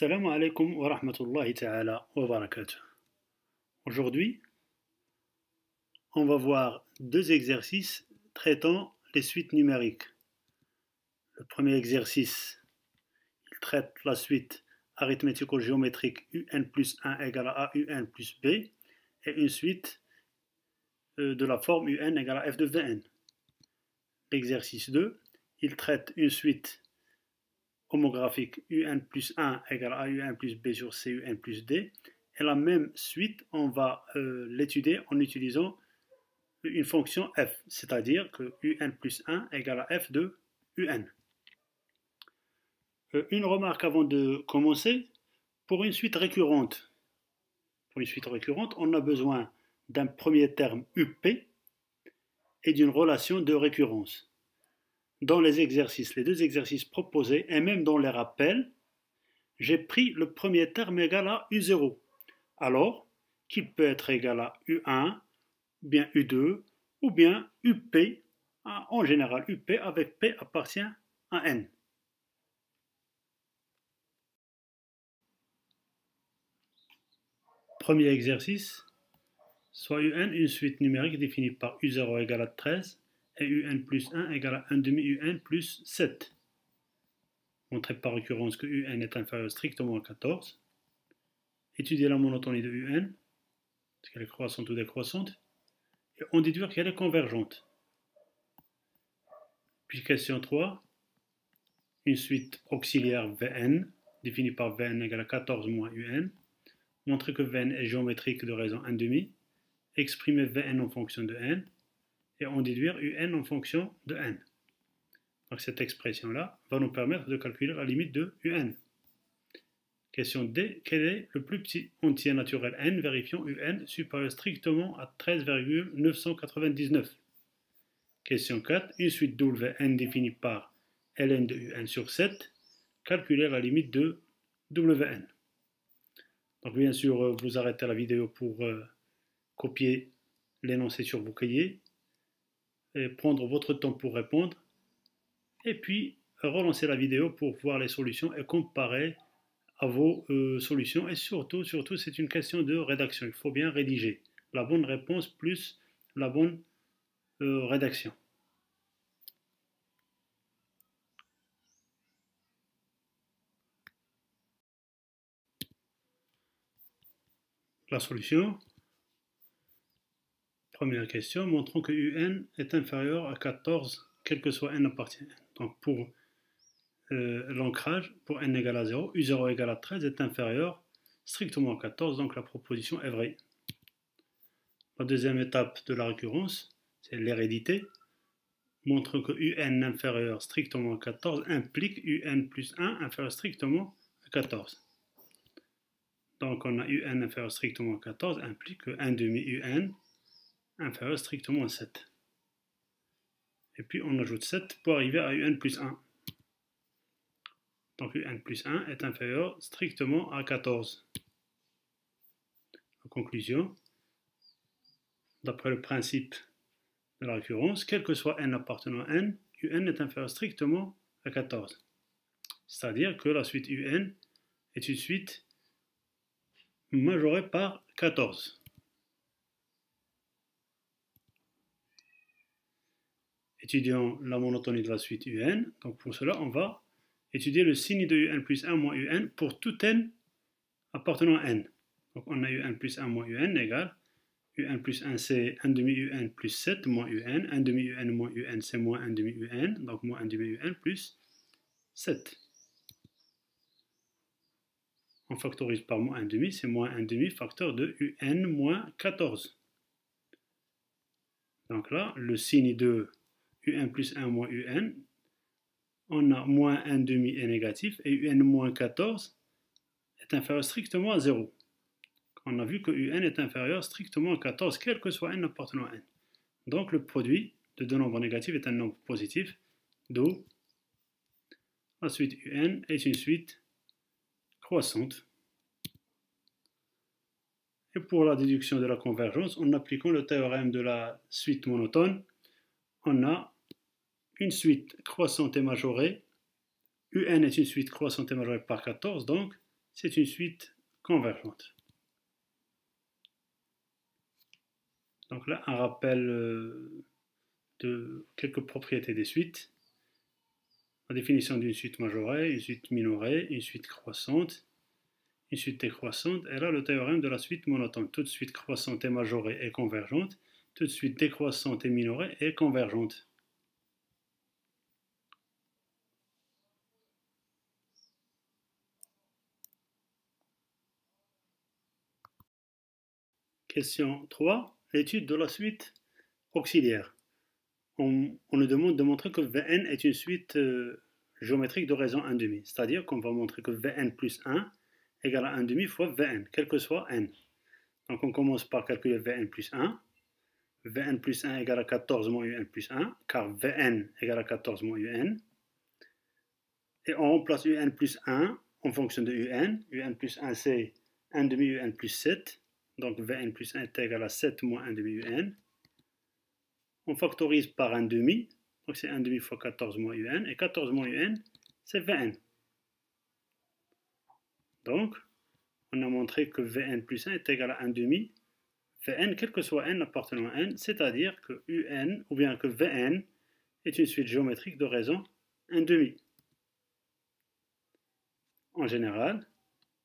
Assalamu alaikum wa rahmatullahi ta'ala wa barakatuh. Aujourd'hui, on va voir deux exercices traitant les suites numériques. Le premier exercice, il traite la suite arithmético-géométrique UN plus 1 égale à UN plus B et une suite de la forme UN égale à F de Vn. L'exercice 2, il traite une suite homographique UN plus 1 égale à UN plus B sur C UN plus D. Et la même suite, on va l'étudier en utilisant une fonction f, c'est-à-dire que UN plus 1 égale à f de UN. Une remarque avant de commencer, pour une suite récurrente, on a besoin d'un premier terme UP et d'une relation de récurrence. Dans les deux exercices proposés, et même dans les rappels, j'ai pris le premier terme égal à U0, alors qu'il peut être égal à U1, ou bien U2, ou bien UP, en général UP avec P appartient à N. Premier exercice, soit UN une suite numérique définie par U0 égale à 13, et UN plus 1 égale à 1 demi UN plus 7. Montrer par récurrence que UN est inférieur strictement à 14. Étudier la monotonie de UN, est-ce qu'elle est croissante ou décroissante, et en déduire qu'elle est convergente. Puis question 3, une suite auxiliaire Vn, définie par Vn égale à 14 moins UN, montrer que Vn est géométrique de raison 1 demi, exprimer Vn en fonction de n, et en déduire UN en fonction de n. Donc cette expression-là va nous permettre de calculer la limite de UN. Question D. Quel est le plus petit entier naturel n vérifiant UN supérieur strictement à 13,999? Question 4. Une suite Wn définie par ln de UN sur 7. Calculer la limite de Wn. Donc bien sûr, vous arrêtez la vidéo pour copier l'énoncé sur vos cahiers, et prendre votre temps pour répondre, et puis relancer la vidéo pour voir les solutions et comparer à vos solutions. Et surtout, c'est une question de rédaction. Il faut bien rédiger la bonne réponse plus la bonne rédaction. La solution. Première question, montrons que UN est inférieur à 14, quel que soit n appartient à n. Donc pour l'ancrage, pour n égale à 0, U0 égale à 13 est inférieur strictement à 14, donc la proposition est vraie. La deuxième étape de la récurrence, c'est l'hérédité. Montre que UN inférieur strictement à 14 implique UN plus 1 inférieur strictement à 14. Donc on a UN inférieur strictement à 14 implique que 1 demi UN inférieur strictement à 7. Et puis on ajoute 7 pour arriver à UN plus 1. Donc UN plus 1 est inférieur strictement à 14. En conclusion, d'après le principe de la récurrence, quel que soit n appartenant à n, UN est inférieur strictement à 14. C'est-à-dire que la suite UN est une suite majorée par 14. Étudions la monotonie de la suite UN. Donc pour cela, on va étudier le signe de UN plus 1 moins UN pour tout n appartenant à n. Donc on a UN plus 1 moins UN égale UN plus 1 c'est 1 demi UN plus 7 moins UN, 1 demi UN moins UN c'est moins 1 demi UN, donc moins 1 demi UN plus 7. On factorise par moins 1 demi, c'est moins 1 demi facteur de UN moins 14. Donc là, le signe de UN plus 1 moins UN, on a moins 1 demi est négatif et UN moins 14 est inférieur strictement à 0. On a vu que UN est inférieur strictement à 14, quel que soit n appartenant à n. Donc le produit de deux nombres négatifs est un nombre positif, d'où la suite UN est une suite croissante. Et pour la déduction de la convergence, en appliquant le théorème de la suite monotone, on a une suite croissante et majorée. UN est une suite croissante et majorée par 14, donc c'est une suite convergente. Donc là, un rappel de quelques propriétés des suites. La définition d'une suite majorée, une suite minorée, une suite croissante, une suite décroissante. Et là, le théorème de la suite monotone. Toute suite croissante et majorée est convergente. Toute suite décroissante et minorée est convergente. Question 3. L'étude de la suite auxiliaire. On nous demande de montrer que Vn est une suite géométrique de raison 1,5. C'est-à-dire qu'on va montrer que Vn plus 1 égale à 1,5 fois Vn, quel que soit n. Donc on commence par calculer Vn plus 1. Vn plus 1 égale à 14 moins Un plus 1, car Vn égale à 14 moins Un. Et on remplace Un plus 1 en fonction de Un. Un plus 1 c'est 1,5 Un plus 7. Donc Vn plus 1 est égal à 7 moins 1,5 Un. On factorise par 1,5. Donc c'est 1,5 fois 14 moins Un. Et 14 moins Un, c'est Vn. Donc, on a montré que Vn plus 1 est égal à 1,5. Vn, quel que soit n appartenant à n, c'est-à-dire que Un, ou bien que Vn, est une suite géométrique de raison 1,5. En général,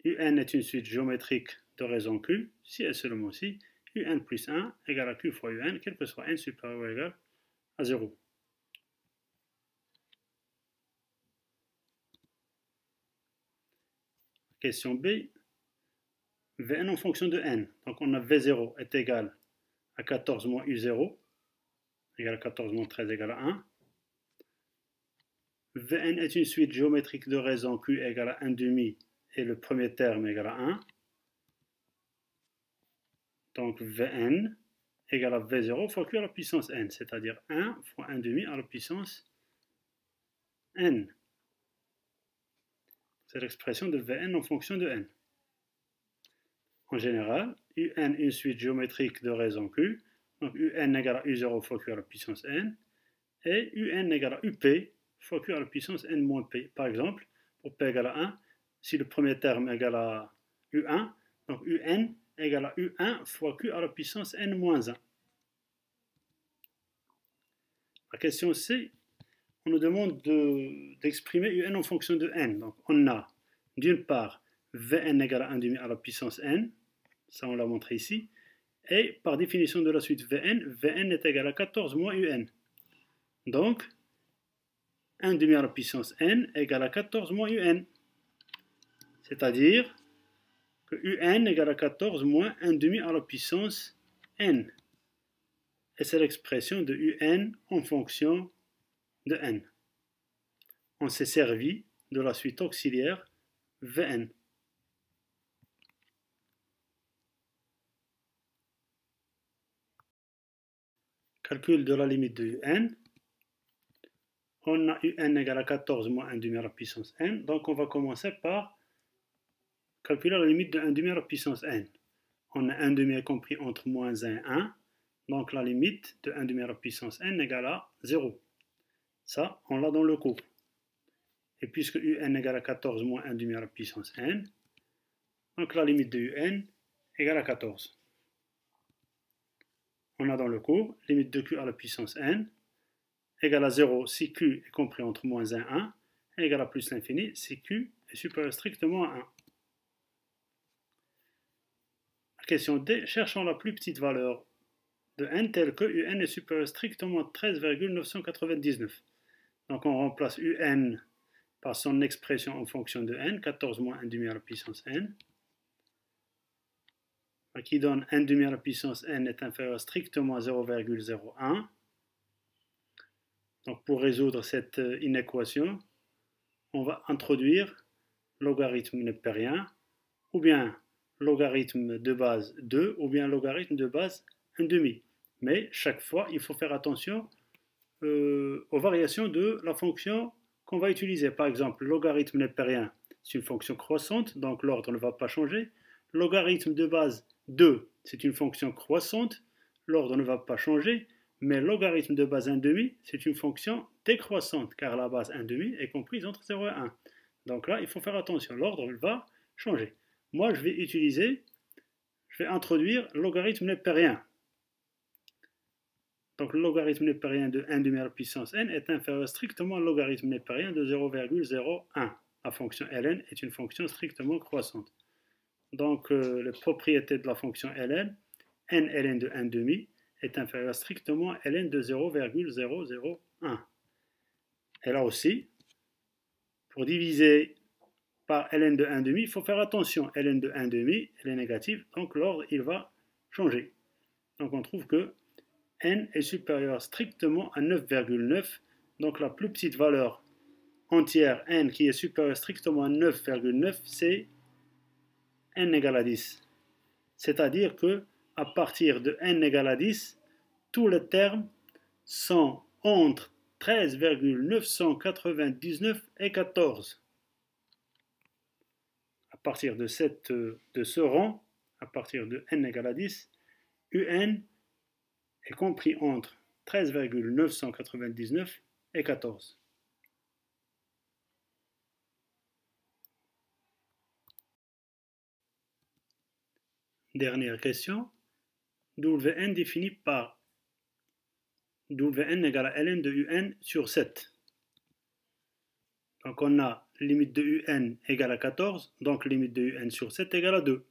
Un est une suite géométrique de raison Q, si et seulement si Un plus 1 égale à Q fois Un, quel que soit n supérieur ou égal à 0. Question B. Vn en fonction de n. Donc on a V0 est égal à 14 moins U0, égal à 14 moins 13 égal à 1. Vn est une suite géométrique de raison Q égale à 1,5 et le premier terme égale à 1. Donc Vn égale à V0 fois Q à la puissance n, c'est-à-dire 1 fois 1,5 à la puissance n. C'est l'expression de Vn en fonction de n. En général, Un une suite géométrique de raison Q, donc Un égale à U0 fois Q à la puissance n, et Un égale à Up fois Q à la puissance n moins P. Par exemple, pour P égale à 1, si le premier terme égale à U1, donc Un égale à U1 fois Q à la puissance n moins 1. La question C, on nous demande d'exprimer Un en fonction de n. Donc on a d'une part Vn égale à 1,5 à la puissance n, ça on l'a montré ici, et par définition de la suite Vn est égal à 14 moins Un. Donc 1,5 à la puissance n égale à 14 moins Un. C'est-à-dire que Un égale à 14 moins 1,5 à la puissance n. Et c'est l'expression de Un en fonction de n. On s'est servi de la suite auxiliaire Vn. Calcul de la limite de Un. On a Un égale à 14 moins 1,5 à la puissance n. Donc on va commencer par calculer la limite de 1,5 à la puissance n. On a 1,5 est compris entre moins 1 et 1. Donc la limite de 1,5 à la puissance n égale à 0. Ça, on l'a dans le cours. Et puisque Un égale à 14 moins 1,5 à la puissance n, donc la limite de Un égale à 14. On a dans le cours limite de Q à la puissance n égale à 0 si Q est compris entre moins 1 et 1, et égale à plus l'infini si Q est supérieur strictement à 1. La question D, cherchons la plus petite valeur de n telle que Un est supérieur strictement à 13,999. Donc on remplace Un par son expression en fonction de n, 14 moins 1,5 à la puissance n, qui donne 1,5 à la puissance n est inférieur strictement à 0,01. Donc pour résoudre cette inéquation, on va introduire logarithme népérien, ou bien logarithme de base 2, ou bien logarithme de base 1,5. Mais chaque fois, il faut faire attention aux variations de la fonction qu'on va utiliser. Par exemple, logarithme népérien, c'est une fonction croissante, donc l'ordre ne va pas changer. Logarithme de base 2, c'est une fonction croissante, l'ordre ne va pas changer. Mais logarithme de base 1,5, c'est une fonction décroissante, car la base 1,5 est comprise entre 0 et 1. Donc là, il faut faire attention, l'ordre va changer. Moi, je vais introduire le logarithme népérien. Donc, le logarithme népérien de 1 demi à la puissance n est inférieur strictement au logarithme népérien de 0,01. La fonction ln est une fonction strictement croissante. Donc, les propriétés de la fonction ln, n ln de 1 demi est inférieur strictement à ln de 0,001. Et là aussi, pour diviser par ln de 1 demi, il faut faire attention. Ln de 1 demi, elle est négative, donc l'ordre, il va changer. Donc, on trouve que n est supérieur strictement à 9,9. Donc, la plus petite valeur entière n qui est supérieure strictement à 9,9, c'est n égale à 10. C'est-à-dire que à partir de n égale à 10, tous les termes sont entre 13,999 et 14. À partir de ce rang, à partir de n égale à 10, un est compris entre 13,999 et 14. Dernière question. Wn défini par Wn égale à ln de un sur 7. Donc on a limite de un égale à 14, donc limite de un sur 7 égale à 2.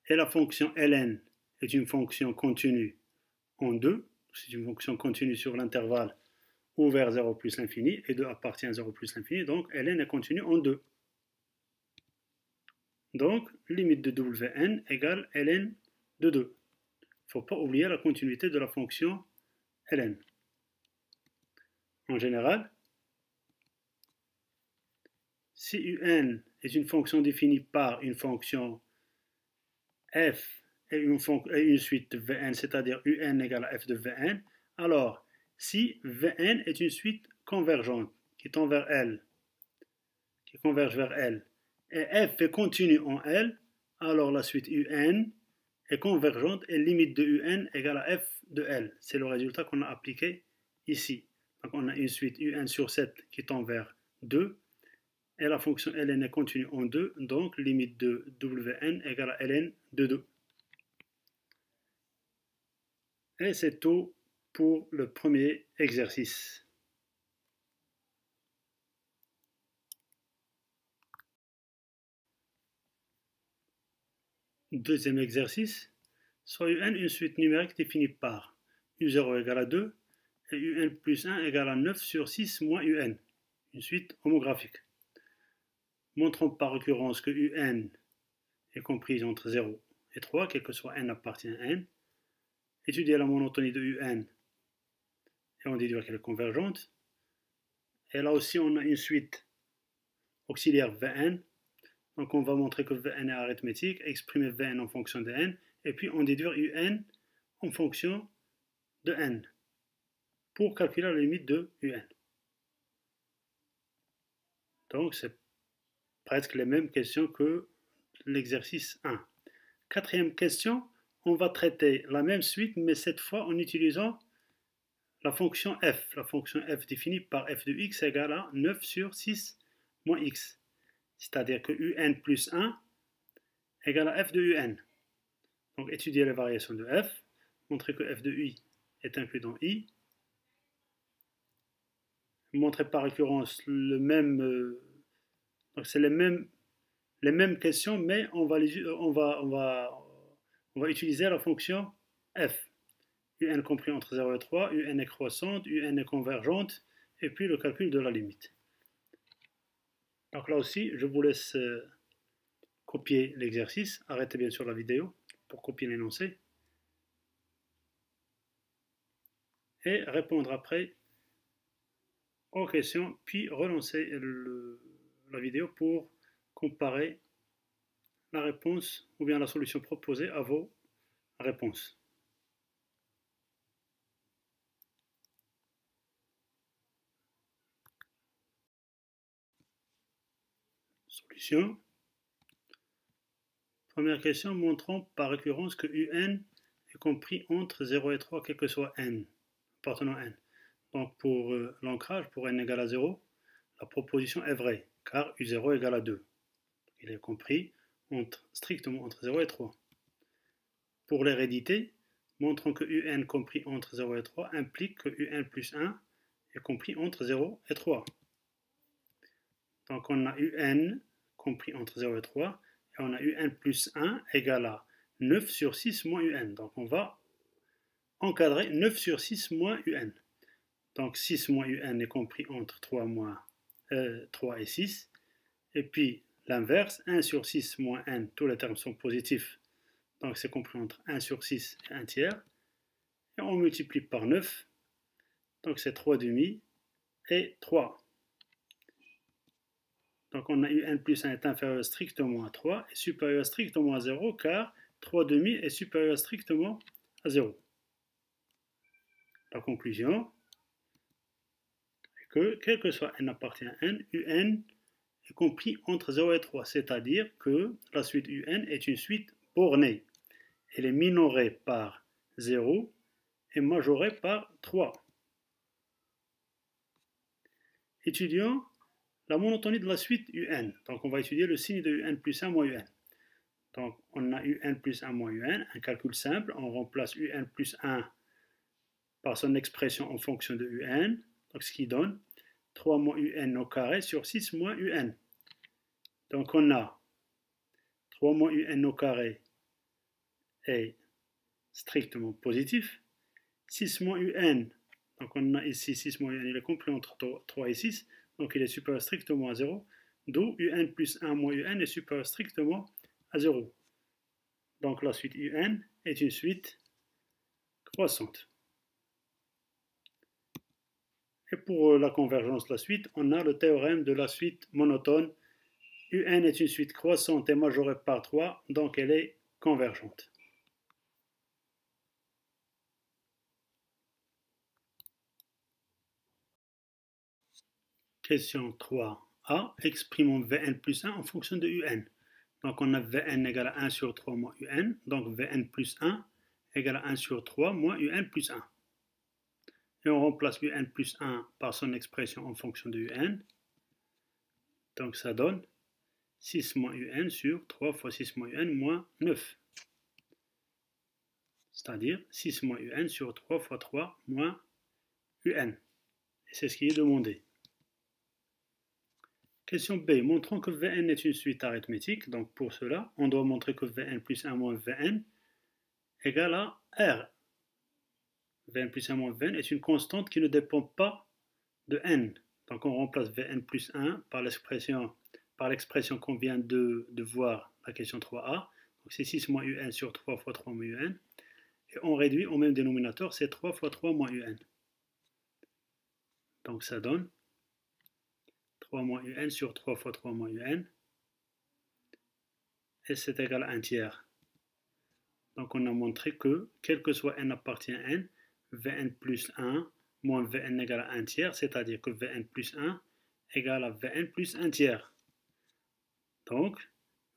Et la fonction ln est une fonction continue en 2, c'est une fonction continue sur l'intervalle ouvert 0 plus l'infini, et 2 appartient à 0 plus l'infini, donc ln est continue en 2. Donc, limite de Wn égale ln de 2. Il ne faut pas oublier la continuité de la fonction ln. En général, si un est une fonction définie par une fonction f et une suite Vn, c'est-à-dire un égale à f de Vn, alors si Vn est une suite convergente qui tend vers L, qui converge vers L, et f est continue en L, alors la suite un est convergente et limite de un égale à f de L. C'est le résultat qu'on a appliqué ici. Donc on a une suite un sur 7 qui tend vers 2, et la fonction ln est continue en 2, donc limite de Wn égale à ln de 2. Et c'est tout pour le premier exercice. Deuxième exercice, soit un une suite numérique définie par u0 égale à 2 et un plus 1 égale à 9 sur 6 moins un, une suite homographique. Montrons par occurrence que un est comprise entre 0 et 3, quel que soit n appartient à n. Étudier la monotonie de un et on déduit qu'elle est convergente. Et là aussi, on a une suite auxiliaire Vn. Donc on va montrer que Vn est arithmétique, exprimer Vn en fonction de n, et puis on déduit un en fonction de n pour calculer la limite de un. Donc c'est presque les mêmes questions que l'exercice 1. Quatrième question, on va traiter la même suite, mais cette fois en utilisant la fonction f. La fonction f définie par f de x égale à 9 sur 6 moins x. C'est-à-dire que un plus 1 égale à f de un. Donc étudier les variations de f, montrer que f de i est inclus dans i, montrer par occurrence le même... donc c'est les mêmes questions, mais on va utiliser la fonction f. Un compris entre 0 et 3, un est croissante, un est convergente, et puis le calcul de la limite. Donc là aussi, je vous laisse copier l'exercice. Arrêtez bien sûr la vidéo pour copier l'énoncé. Et répondre après aux questions, puis relancer la vidéo pour comparer la réponse ou bien la solution proposée à vos réponses. Solution. Première question, montrons par récurrence que un est compris entre 0 et 3, quel que soit n, appartenant à n. Donc pour l'ancrage, pour n égale à 0, la proposition est vraie, car u0 égale à 2. Il est compris strictement entre 0 et 3. Pour l'hérédité, montrons que un compris entre 0 et 3 implique que un plus 1 est compris entre 0 et 3. Donc on a un compris entre 0 et 3, et on a un plus 1 égale à 9 sur 6 moins un. Donc on va encadrer 9 sur 6 moins un. Donc 6 moins un est compris entre 3 et 6. Et puis l'inverse, 1 sur 6 moins 1, tous les termes sont positifs. Donc c'est compris entre 1 sur 6 et 1 tiers. Et on multiplie par 9. Donc c'est 3 demi et 3. Donc on a un plus 1 est inférieur strictement à 3 et supérieur strictement à 0 car 3 demi est supérieur strictement à 0. La conclusion est que quel que soit n appartient à n, un est compris entre 0 et 3, c'est-à-dire que la suite un est une suite bornée. Elle est minorée par 0 et majorée par 3. Étudions la monotonie de la suite un. Donc on va étudier le signe de un plus 1 moins un. Donc on a un plus 1 moins un calcul simple. On remplace un plus 1 par son expression en fonction de un. Donc ce qui donne 3 moins un au carré sur 6 moins un. Donc on a 3 moins un au carré est strictement positif. 6 moins un, donc on a ici 6 moins un, il est compris entre 3 et 6. Donc il est supérieur strictement à 0, d'où un plus 1 moins un est supérieur strictement à 0. Donc la suite un est une suite croissante. Et pour la convergence de la suite, on a le théorème de la suite monotone. un est une suite croissante et majorée par 3, donc elle est convergente. Question 3a. Exprimons Vn plus 1 en fonction de un. Donc on a Vn égale à 1 sur 3 moins un. Donc Vn plus 1 égale à 1 sur 3 moins un plus 1. Et on remplace un plus 1 par son expression en fonction de un. Donc ça donne 6 moins un sur 3 fois 6 moins un moins 9. C'est-à-dire 6 moins un sur 3 fois 3 moins un. Et c'est ce qui est demandé. Question B. Montrons que Vn est une suite arithmétique. Donc pour cela, on doit montrer que Vn plus 1 moins Vn égale à R. Vn plus 1 moins Vn est une constante qui ne dépend pas de n. Donc on remplace Vn plus 1 par l'expression qu'on vient de voir, la question 3a. Donc c'est 6 moins un sur 3 fois 3 moins un. Et on réduit au même dénominateur, c'est 3 fois 3 moins un. Donc ça donne 3 moins un sur 3 fois 3 moins un. Et c'est égal à 1 tiers. Donc on a montré que, quel que soit n appartient à n, Vn plus 1 moins Vn égale à 1 tiers, c'est-à-dire que Vn plus 1 égale à Vn plus 1 tiers. Donc,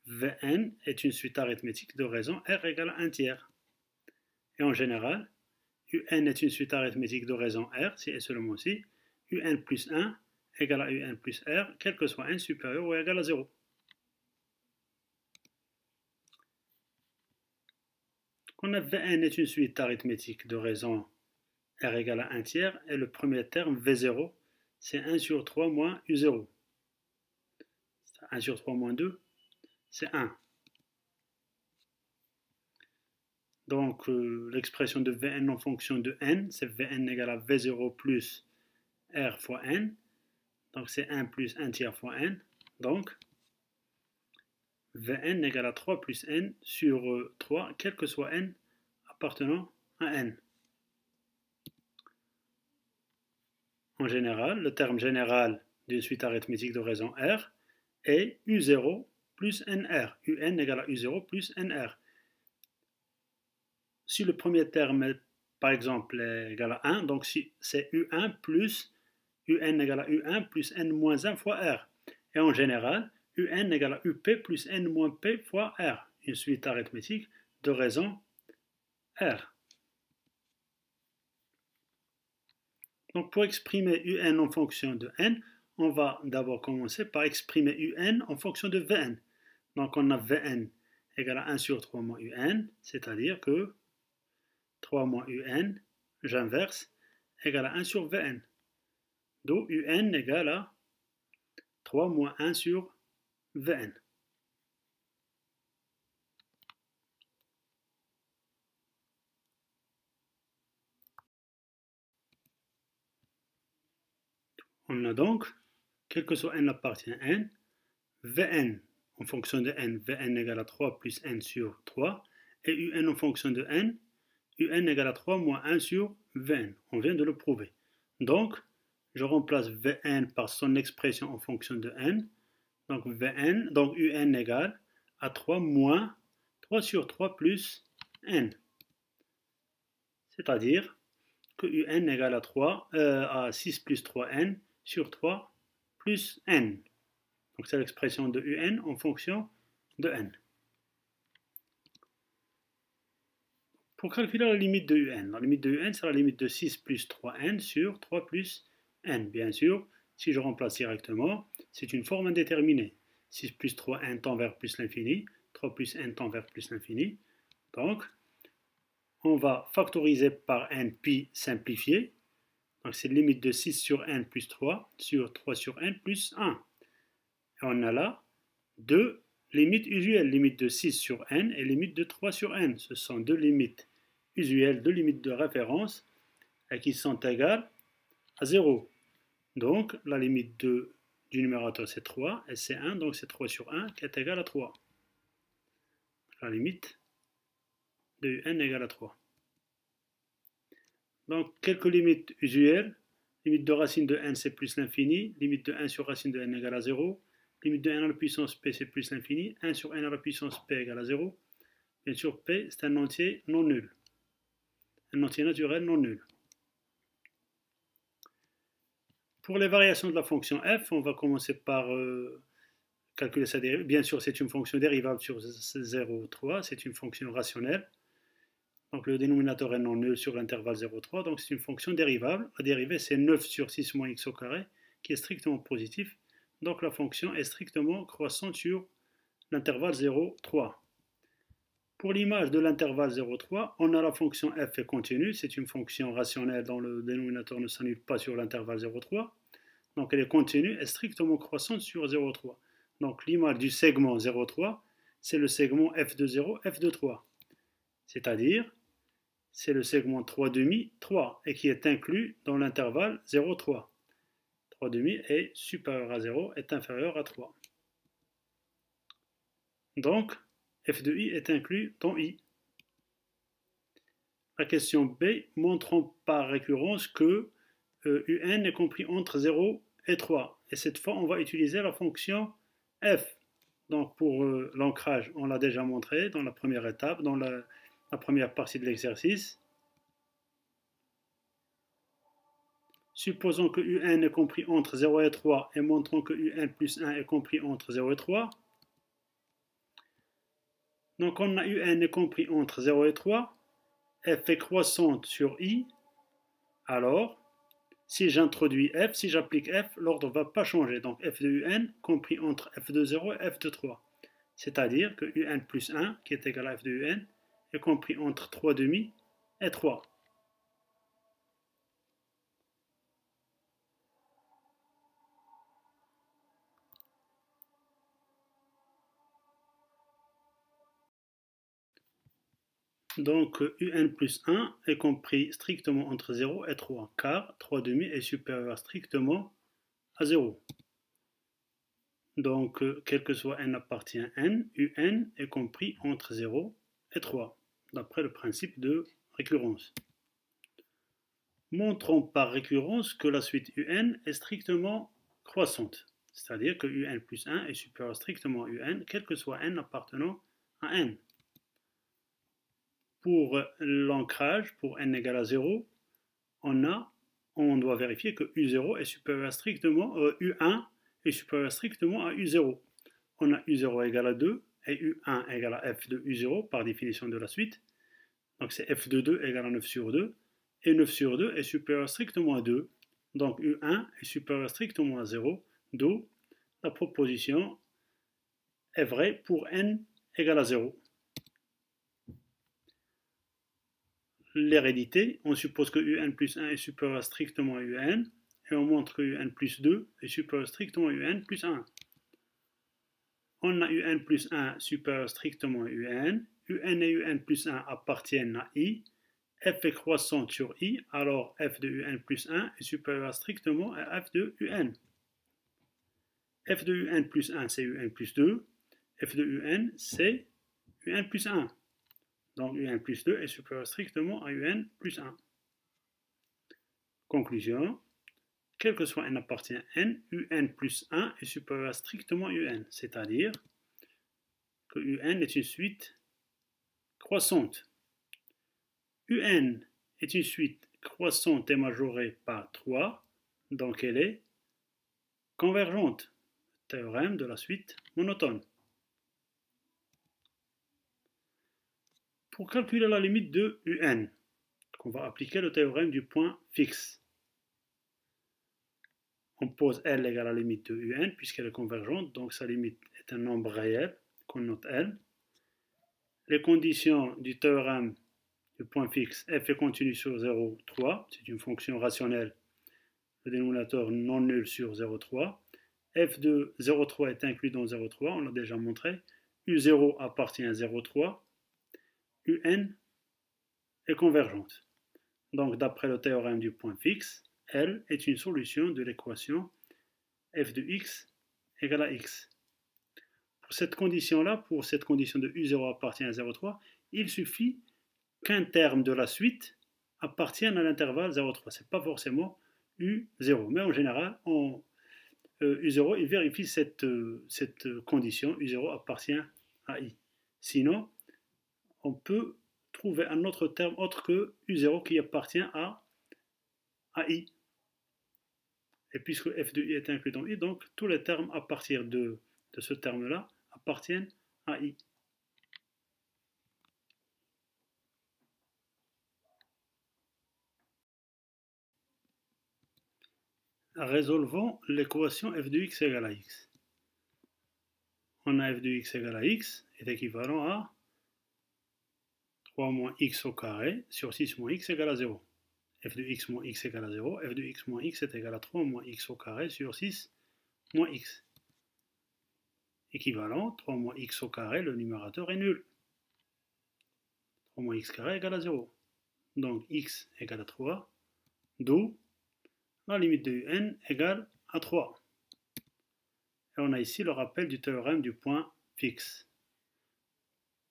Vn est une suite arithmétique de raison R égale à 1 tiers. Et en général, Un est une suite arithmétique de raison R, si et seulement si, Un plus 1 égale à Un plus R, quel que soit n supérieur ou égal à 0. On a Vn est une suite arithmétique de raison R égale à 1 tiers, et le premier terme, V0, c'est 1 sur 3 moins U0. 1 sur 3 moins 2, c'est 1. Donc l'expression de Vn en fonction de n, c'est Vn égale à V0 plus R fois n. Donc c'est 1 plus 1 tiers fois n. Donc Vn égale à 3 plus n sur 3, quel que soit n appartenant à n. En général, le terme général d'une suite arithmétique de raison R est U0 plus NR. Un égale à U0 plus NR. Si le premier terme, par exemple, est égal à 1, donc si c'est U1 plus UN égale à U1 plus N moins 1 fois R. Et en général, UN égale à UP plus N moins P fois R. Une suite arithmétique de raison R. Donc pour exprimer UN en fonction de N, on va d'abord commencer par exprimer UN en fonction de Vn. Donc on a Vn égale à 1 sur 3 moins Un, c'est-à-dire que 3 moins Un, j'inverse, égale à 1 sur Vn. Donc Un égale à 3 moins 1 sur Vn. On a donc, quel que soit n appartient à n, Vn en fonction de n, Vn égale à 3 plus n sur 3, et Un en fonction de n, Un égale à 3 moins 1 sur Vn. On vient de le prouver. Donc, je remplace Vn par son expression en fonction de n. Donc, donc Un égale à 3 moins 3 sur 3 plus n. C'est-à-dire que Un égale à 6 plus 3n sur 3 plus n. Donc c'est l'expression de Un en fonction de n. Pour calculer la limite de Un, la limite de Un, c'est la limite de 6 plus 3n sur 3 plus n. Bien sûr, si je remplace directement, c'est une forme indéterminée. 6 plus 3n tend vers plus l'infini, 3 plus n tend vers plus l'infini. Donc, on va factoriser par n puis simplifier. Donc c'est la limite de 6 sur n plus 3 sur 3 sur n plus 1. Et on a là deux limites usuelles, limite de 6 sur n et limite de 3 sur n. Ce sont deux limites usuelles, deux limites de référence qui sont égales à 0. Donc la limite du numérateur c'est 3 et c'est 1, donc c'est 3 sur 1 qui est égal à 3. La limite de n égale à 3. Donc quelques limites usuelles. Limite de racine de n c'est plus l'infini, limite de 1 sur racine de n égale à 0. Limite de n à la puissance p, c'est plus l'infini. 1 sur n à la puissance p égale à 0. Bien sûr, p, c'est un entier non nul. Un entier naturel non nul. Pour les variations de la fonction f, on va commencer par calculer sa dérivée. Bien sûr, c'est une fonction dérivable sur 0,3. C'est une fonction rationnelle. Donc le dénominateur est non nul sur l'intervalle 0,3. Donc c'est une fonction dérivable. La dérivée, c'est 9 sur 6 moins x au carré, qui est strictement positif. Donc la fonction est strictement croissante sur l'intervalle 0,3. Pour l'image de l'intervalle 0,3, on a la fonction f est continue. C'est une fonction rationnelle dont le dénominateur ne s'annule pas sur l'intervalle 0,3. Donc elle est continue et strictement croissante sur 0,3. Donc l'image du segment 0,3, c'est le segment f de 0, f de 3. C'est-à-dire, c'est le segment 3,5, 3, et qui est inclus dans l'intervalle 0,3. 3,5 est supérieur à 0, est inférieur à 3. Donc, f de i est inclus dans i. La question B, montrons par récurrence que un est compris entre 0 et 3. Et cette fois, on va utiliser la fonction f. Donc, pour l'ancrage, on l'a déjà montré dans la première étape, dans la première partie de l'exercice. Supposons que un est compris entre 0 et 3 et montrons que un plus 1 est compris entre 0 et 3. Donc on a un est compris entre 0 et 3, f est croissante sur i, alors si j'introduis f, si j'applique f, l'ordre ne va pas changer. Donc f de un compris entre f de 0 et f de 3. C'est-à-dire que un plus 1, qui est égal à f de un, est compris entre 3,5 et 3. Donc un plus 1 est compris strictement entre 0 et 3, car 3,5 est supérieur strictement à 0. Donc, quel que soit n appartient à n, un est compris entre 0 et 3, d'après le principe de récurrence. Montrons par récurrence que la suite un est strictement croissante, c'est-à-dire que un plus 1 est supérieur strictement à un, quel que soit n appartenant à n. Pour l'ancrage, pour n égale à 0, on doit vérifier que u0 est supérieur strictement u1 est supérieur strictement à u0. On a u0 égale à 2 et u1 égale à f de u0 par définition de la suite. Donc c'est f de 2 égale à 9 sur 2. Et 9 sur 2 est supérieur strictement à 2. Donc u1 est supérieur strictement à 0. D'où la proposition est vrai pour n égale à 0. L'hérédité, on suppose que un plus 1 est supérieur strictement à un, et on montre que un plus 2 est supérieur strictement à un plus 1. On a un plus 1 supérieur strictement à un et un plus 1 appartiennent à i, f est croissante sur i, alors f de un plus 1 est supérieur strictement à f de un. F de un plus 1 c'est un plus 2, f de un c'est un plus 1. Donc un plus 2 est supérieur strictement à un plus 1. Conclusion, quel que soit n appartient à n, un plus 1 est supérieur strictement à un, c'est-à-dire que un est une suite croissante. un est une suite croissante et majorée par 3, donc elle est convergente. Théorème de la suite monotone. Pour calculer la limite de un, on va appliquer le théorème du point fixe. On pose L égale à la limite de un puisqu'elle est convergente, donc sa limite est un nombre réel qu'on note L. Les conditions du théorème du point fixe, f est continu sur 0,3, c'est une fonction rationnelle, le dénominateur non nul sur 0,3. f de 0,3 est inclus dans 0,3, on l'a déjà montré. U0 appartient à 0,3. un est convergente. Donc d'après le théorème du point fixe, L est une solution de l'équation f de x égale à x. Pour cette condition-là, pour cette condition de U0 appartient à 0,3, il suffit qu'un terme de la suite appartienne à l'intervalle 0,3. Ce n'est pas forcément U0, mais en général, U0, il vérifie cette condition, U0 appartient à I. Sinon, on peut trouver un autre terme autre que U0 qui appartient à I. Et puisque f de i est inclus dans i, donc tous les termes à partir de ce terme-là appartiennent à i. Résolvons l'équation f de x égale à x. On a f de x égale à x est équivalent à 3 moins x au carré sur 6 moins x égale à 0. F de x moins x égale à 0. F de x moins x est égal à 3 moins x au carré sur 6 moins x. Équivalent, 3 moins x au carré, le numérateur est nul. 3 moins x carré égale à 0. Donc x égale à 3, d'où la limite de un égale à 3. Et on a ici le rappel du théorème du point fixe.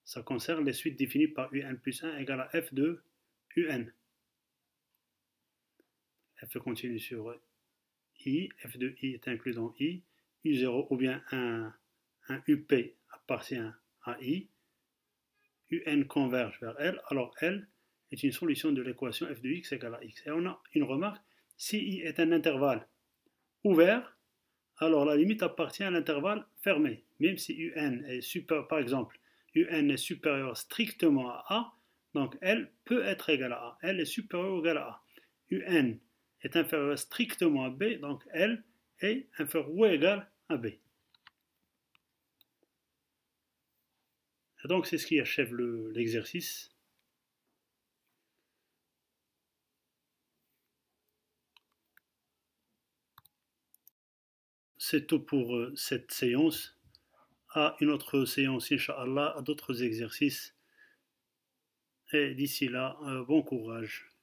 Ça concerne les suites définies par un plus 1 égale à f de un. F continue sur i, f de i est inclus dans i, u0 ou bien un up appartient à i, un converge vers L, alors L est une solution de l'équation f de x égale à x. Et on a une remarque, si i est un intervalle ouvert, alors la limite appartient à l'intervalle fermé. Même si un est supérieur, par exemple, un est supérieur strictement à a, donc L peut être égal à a. L est supérieur ou égal à a. un est inférieur strictement à b, donc L est inférieur ou égal à b. Et donc c'est ce qui achève l'exercice. C'est tout pour cette séance. À une autre séance, Inch'Allah, à d'autres exercices. Et d'ici là, bon courage.